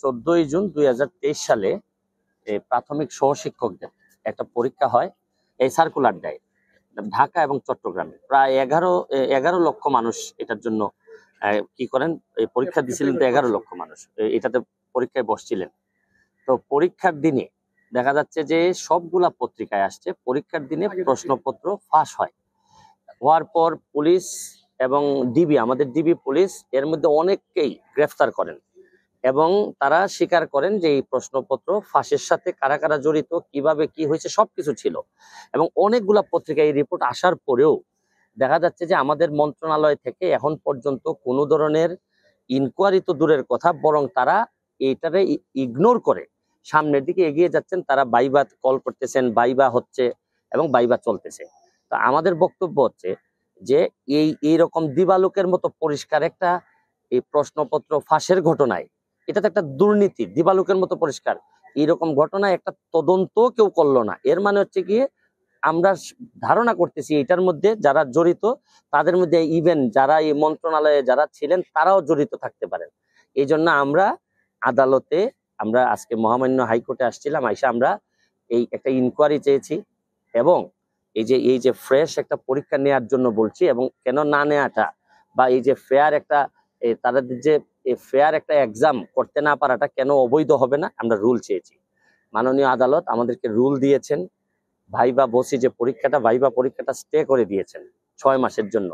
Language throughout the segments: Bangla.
14 জুন 2023 সালে প্রাথমিক সহশিক্ষকদের একটা পরীক্ষা হয়। এই সার্কুলার দেয় ঢাকা এবং চট্টগ্রামে প্রায় 11 লক্ষ মানুষ এটার জন্য কি করেন, এই পরীক্ষা দিয়েছিলেন। তো 11 লক্ষ মানুষ এটাতে পরীক্ষায় বসছিলেন। তো পরীক্ষার দিনে দেখা যাচ্ছে যে সবগুলা পত্রিকায় আসছে পরীক্ষার দিনে প্রশ্নপত্র ফাঁস হওয়ার পর পুলিশ এবং ডিবি, আমাদের ডিবি পুলিশ এর মধ্যে অনেককেই গ্রেফতার করেন এবং তারা স্বীকার করেন যে এই প্রশ্নপত্র ফাঁসের সাথে কারা কারা জড়িত, কিভাবে কি হয়েছে সবকিছু ছিল। এবং অনেকগুলা পত্রিকায় এই রিপোর্ট আসার পরেও দেখা যাচ্ছে যে আমাদের মন্ত্রণালয় থেকে এখন পর্যন্ত কোনো ধরনের ইনকোয়ারি তো দূরের কথা, বরং তারা এইটারে ইগনোর করে সামনের দিকে এগিয়ে যাচ্ছেন। তারা বাইবা কল করতেছেন, বাইবা হচ্ছে এবং বাইবা চলতেছে। তো আমাদের বক্তব্য হচ্ছে যে এইরকম দিবালোকের মতো পরিষ্কার একটা এই প্রশ্নপত্র ফাঁসের ঘটনায়, এটা তো একটা দুর্নীতি, দিবালোকের মতো পরিষ্কার এইরকম ঘটনায় একটা তদন্ত কেউ করলো না। এর মানে হচ্ছে গিয়ে আমরা ধারণা করতেছি এটার মধ্যে যারা জড়িত তাদের মধ্যে ইভেন যারা এই মন্ত্রণালয়ে যারা ছিলেন তারাও জড়িত থাকতে পারেন। এই জন্য আমরা আদালতে, আমরা আজকে মহামান্য হাইকোর্টে আসছিলাম, আইসা আমরা এই একটা ইনকোয়ারি চেয়েছি এবং এই যে ফ্রেশ একটা পরীক্ষা নেওয়ার জন্য বলছি। এবং কেন না নেওয়াটা বা এই যে ফেয়ার একটা তাদের যে ফেয়ার একটা এক্সাম করতে না পারাটা কেন অবৈধ হবে না, আমরা রুল চেয়েছি। মাননীয় আদালত আমাদেরকে রুল দিয়েছেন, ভাইবা বসি যে পরীক্ষাটা, ভাইবা পরীক্ষাটা স্টে করে দিয়েছেন 6 মাসের জন্য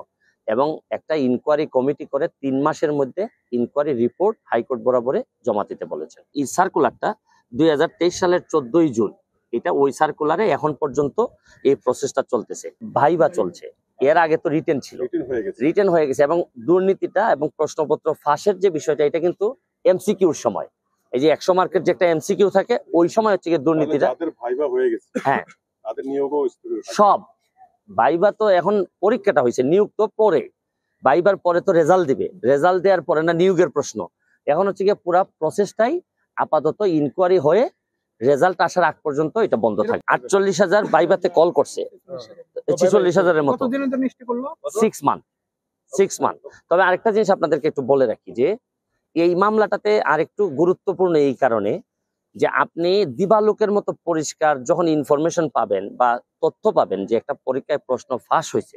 এবং একটা ইনকোয়ারি কমিটি করে 3 মাসের মধ্যে ইনকোয়ারি রিপোর্ট হাইকোর্ট বরাবরে জমা দিতে বলেছেন। এই সার্কুলারটা 2023 সালের 14 জুন, এটা ওই সার্কুলারে এখন পর্যন্ত এই প্রসেসটা চলতেছে, ভাইবা চলছে। এর আগে তো রিটেন ছিল, রিটেন হয়ে গেছে। এবং দুর্নীতিটা এবং প্রশ্নপত্র ফাঁসের যে বিষয়টা, এটা কিন্তু এমসিকিউর সময়, এই যে 100 মার্কের যে একটা এমসিকিউ থাকে ওই সময় হচ্ছে গিয়ে দুর্নীতিটা। হ্যাঁ, সব ভাইবা তো এখন পরীক্ষাটা হয়েছে, নিয়োগ তো পরে, ভাইবার পরে তো রেজাল্ট দিবে, রেজাল্ট দেওয়ার পরে না নিয়োগের প্রশ্ন। এখন হচ্ছে গিয়ে পুরা প্রসেসটাই আপাতত ইনকোয়ারি হয়ে রেজাল্ট আসার আগ পর্যন্ত এটা বন্ধ থাকে। 48,000 ভাইবাতে কল করছে, 46,000-এর মতো, 6 মান্থ। তবে আরেকটা জিনিস আপনাদেরকে একটু বলে রাখি যে এই মামলাটাতে আরেকটু গুরুত্বপূর্ণ এই কারণে যে আপনি দিবালোকের মতো পরিষ্কার যখন ইনফরমেশন পাবেন বা তথ্য পাবেন যে একটা পরীক্ষায় প্রশ্ন ফাঁস হয়েছে,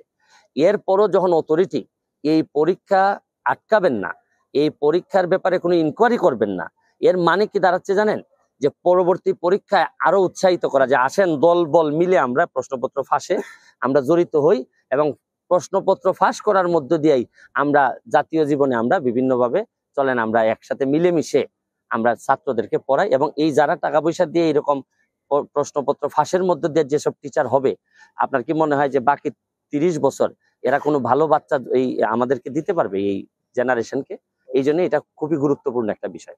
এরপরও যখন অথরিটি এই পরীক্ষা আটকাবেন না, এই পরীক্ষার ব্যাপারে কোনো ইনকোয়ারি করবেন না, এর মানে কি দাঁড়াচ্ছে জানেন? যে পরবর্তী পরীক্ষায় আরো উৎসাহিত করা, যে আসেন দল বল মিলে আমরা প্রশ্নপত্র ফাঁসে আমরা জড়িত হই এবং প্রশ্নপত্র ফাঁস করার মধ্য দিয়েই আমরা জাতীয় জীবনে আমরা বিভিন্নভাবে চলেন, আমরা একসাথে মিলেমিশে আমরা ছাত্রদেরকে পড়াই। এবং এই যারা টাকা পয়সা দিয়ে এরকম প্রশ্নপত্র ফাঁসের মধ্য দিয়ে যেসব টিচার হবে, আপনার কি মনে হয় যে বাকি 30 বছর এরা কোনো ভালো বাচ্চা এই আমাদেরকে দিতে পারবে এই জেনারেশনকে? এই জন্য এটা খুবই গুরুত্বপূর্ণ একটা বিষয়।